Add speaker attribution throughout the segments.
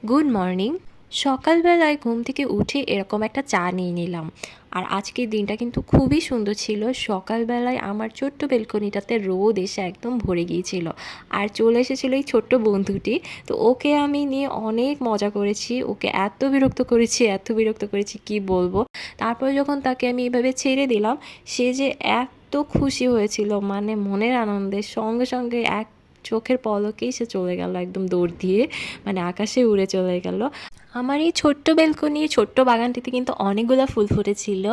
Speaker 1: Good morning. সকালবেলায় ঘুম থেকে উঠে এরকম একটা চা নিয়ে নিলাম। আর আজকের দিনটা কিন্তু খুবই সুন্দর ছিল। সকালবেলায় আমার ছোট্ট বেলকনিটাতে রোদ এসে একদম ভরে গিয়েছিল। আর চলে এসেছিল এই ছোট্ট বন্ধুটি। তো ওকে আমি নিয়ে অনেক মজা করেছি। ওকে এত বিরক্ত করেছি কি বলবো। তারপরে যখন তাকে আমি এভাবে ছেড়ে দিলাম, সে যে এত খুশি হয়েছিল, মানে মনের আনন্দে সঙ্গে সঙ্গে এক চোখের পলকেই সে চলে গেল একদম দৌড় দিয়ে, মানে আকাশে উড়ে চলে গেল। আমার এই ছোট্ট বেলকনি, ছোট্ট বাগানটিতে কিন্তু অনেকগুলো ফুল ফুটেছিল।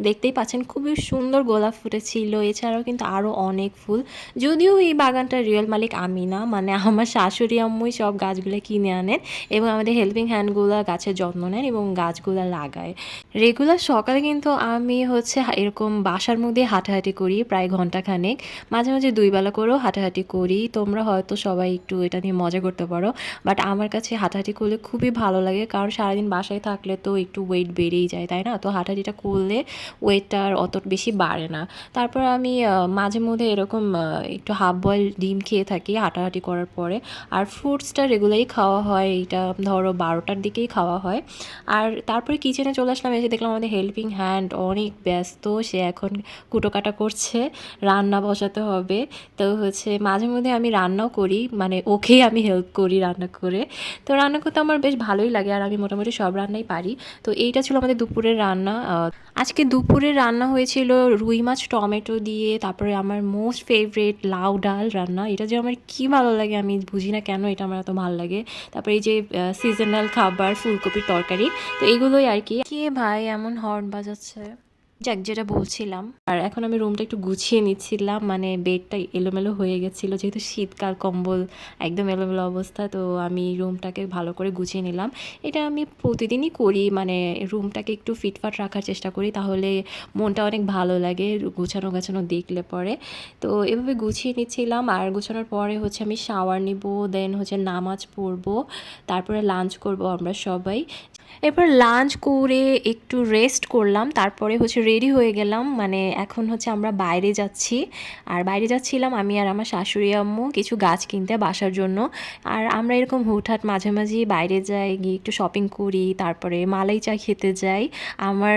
Speaker 1: দেখতেই পাচ্ছেন খুবই সুন্দর গোলাপ ফুটেছিল। এছাড়াও কিন্তু আরও অনেক ফুল। যদিও এই বাগানটার রিয়েল মালিক আমি না, মানে আমার শাশুড়ি আম্মুই সব গাছগুলো কিনে আনেন এবং আমাদের হেল্পিং হ্যান্ডগুলো গাছের যত্ন নেন এবং গাছগুলো লাগায়। রেগুলার সকালে কিন্তু আমি এরকম বাসার মধ্যে হাঁটাহাঁটি করি প্রায় ঘন্টাখানেক। মাঝে মাঝে ২ বেলা করেও হাঁটাহাঁটি করি। তোমরা হয়তো সবাই একটু এটা নিয়ে মজা করতে পারো। বাট আমার কাছে হাঁটাহাঁটি করলে খুবই ভালো লাগে, কারণ সারাদিন বাসায় থাকলে তো একটু ওয়েট বেড়েই যায়, তাই না? তো হাঁটাহাঁটিটা করলে ওয়েটটা আর অত বেশি বাড়ে না। তারপর আমি মাঝে মধ্যে এরকম একটু হাফ বয়েল ডিম খেয়ে থাকি হাঁটাহাঁটি করার পরে। আর ফ্রুটসটা রেগুলারই খাওয়া হয়, এইটা ধরো ১২টার দিকেই খাওয়া হয়। আর তারপরে কিচেনে চলে আসলাম, এসে দেখলাম আমাদের হেল্পিং হ্যান্ড অনেক ব্যস্ত। সে এখন কুটো কাটা করছে, রান্না বসাতে হবে। তো মাঝে মধ্যে আমি রান্নাও করি, মানে ওকেই আমি হেল্প করি রান্না করে। তো রান্না করতে আমার বেশ ভালোই লাগে, আর আমি মোটামুটি সব রান্নাই পারি। তো এইটা ছিল আমাদের দুপুরের রান্না। আজকে দুপুরে রান্না হয়েছিল রুই মাছ টমেটো দিয়ে, তারপরে আমার মোস্ট ফেভারিট লাউ ডাল রান্না। এটা যে আমার কী ভালো লাগে আমি বুঝি না কেন এটা আমার এত ভালো লাগে। তারপরে এই যে সিজনাল খাবার ফুলকপির তরকারি। তো এগুলোই আর কি। কে ভাই এমন হর্ন বাজাচ্ছে? যাক, যেটা বলছিলাম, আর এখন আমি রুমটা একটু গুছিয়ে নিচ্ছিলাম, মানে বেডটা এলোমেলো হয়ে গেছিলো যেহেতু শীতকাল, কম্বল একদম এলোমেলো অবস্থা। তো আমি রুমটাকে ভালো করে গুছিয়ে নিলাম। এটা আমি প্রতিদিনই করি, মানে রুমটাকে একটু ফিটফাট রাখার চেষ্টা করি, তাহলে মনটা অনেক ভালো লাগে গুছানো গাছানো দেখলে পরে। তো এভাবে গুছিয়ে নিচ্ছিলাম, আর গুছানোর পরে আমি শাওয়ার নিব, দেন নামাজ পড়বো, তারপরে লাঞ্চ করব আমরা সবাই। এরপর লাঞ্চ করে একটু রেস্ট করলাম, তারপরে রেডি হয়ে গেলাম, মানে এখন আমরা বাইরে যাচ্ছি। আর বাইরে যাচ্ছিলাম আমি আর আমার শাশুড়ি আম্মু কিছু গাছ কিনতে বাসার জন্য। আর আমরা এরকম হুটহাট মাঝে মাঝেই বাইরে যাই, গিয়ে একটু শপিং করি, তারপরে মালাই চা খেতে যাই। আমার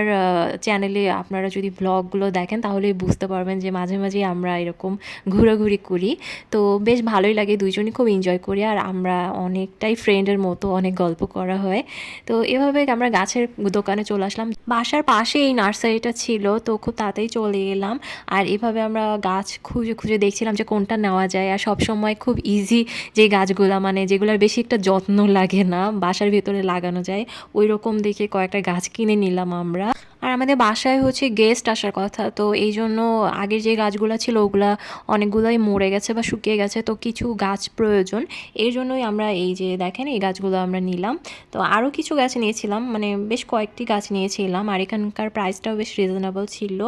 Speaker 1: চ্যানেলে আপনারা যদি ব্লগগুলো দেখেন তাহলে বুঝতে পারবেন যে মাঝে মাঝেই আমরা এরকম ঘোরাঘুরি করি। তো বেশ ভালোই লাগে, দুইজনই খুব এনজয় করি, আর আমরা অনেকটাই ফ্রেন্ডের মতো, অনেক গল্প করা হয়। তো এভাবে আমরা গাছের দোকানে চলে আসলাম। বাসার পাশে এই নার্সারিটা ছিল, তো খুব তাড়াতাড়ি চলে এলাম। আর এভাবে আমরা গাছ খুঁজে খুঁজে দেখছিলাম যে কোনটা নেওয়া যায়। আর সবসময় খুব ইজি যে গাছগুলা, মানে যেগুলোর বেশি একটা যত্ন লাগে না, বাসার ভেতরে লাগানো যায়, ওই রকম দেখে কয়েকটা গাছ কিনে নিলাম আমরা। আর আমাদের বাসায় গেস্ট আসার কথা, তো এই জন্য আগের যে গাছগুলো ছিল ওগুলা অনেকগুলোই মরে গেছে বা শুকিয়ে গেছে, তো কিছু গাছ প্রয়োজন। এর জন্যই আমরা এই যে দেখেন এই গাছগুলো আমরা নিলাম। তো আরও কিছু গাছ নিয়েছিলাম, মানে বেশ কয়েকটি গাছ নিয়েছিলাম, আর এখানকার প্রাইসটাও বেশ রিজনেবল ছিল।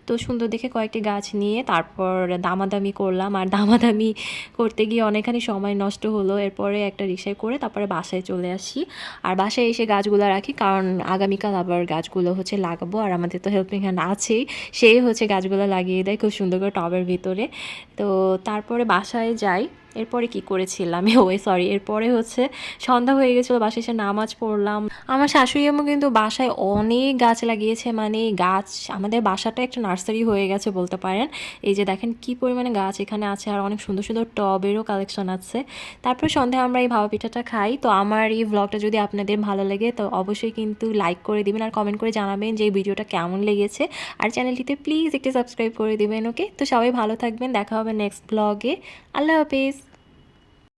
Speaker 1: তো সুন্দর দেখে কয়েকটি গাছ নিয়ে তারপর দামাদামি করলাম, আর দামাদামি করতে গিয়ে অনেকখানি সময় নষ্ট হলো। এরপরে একটা রিক্সায় করে তারপরে বাসায় চলে আসি। আর বাসায় এসে গাছগুলো রাখি, কারণ আগামীকাল আবার গাছগুলো লাগাবো। আর আমাদের তো হেল্পিং হ্যান্ড আছেই, সেই গাছগুলো লাগিয়ে দেয় খুব সুন্দর করে টবের ভিতরে। তো তারপরে বাসায় যাই। এরপরে কি করেছিলাম সরি, এরপরে সন্ধ্যা হয়ে গেছিলো, বাসায় এসে নামাজ পড়লাম। আমার শাশুড়ি আম্মু কিন্তু বাসায় অনেক গাছ লাগিয়েছে, মানে গাছ আমাদের বাসাটা একটা নার্সারি হয়ে গেছে বলতে পারেন। এই যে দেখেন কি পরিমাণে গাছ এখানে আছে, আর অনেক সুন্দর সুন্দর টবেরও কালেকশন আছে। তারপর সন্ধ্যায় আমরা এই ভাপা পিঠাটা খাই। তো আমার এই ব্লগটা যদি আপনাদের ভালো লাগে তো অবশ্যই কিন্তু লাইক করে দিবেন, আর কমেন্ট করে জানাবেন যে এই ভিডিওটা কেমন লেগেছে। আর চ্যানেলটিতে প্লিজ একটু সাবস্ক্রাইব করে দিবেন। ওকে, তো সবাই ভালো থাকবেন, দেখা হবে নেক্সট ব্লগে। আল্লাহ হাফেজ।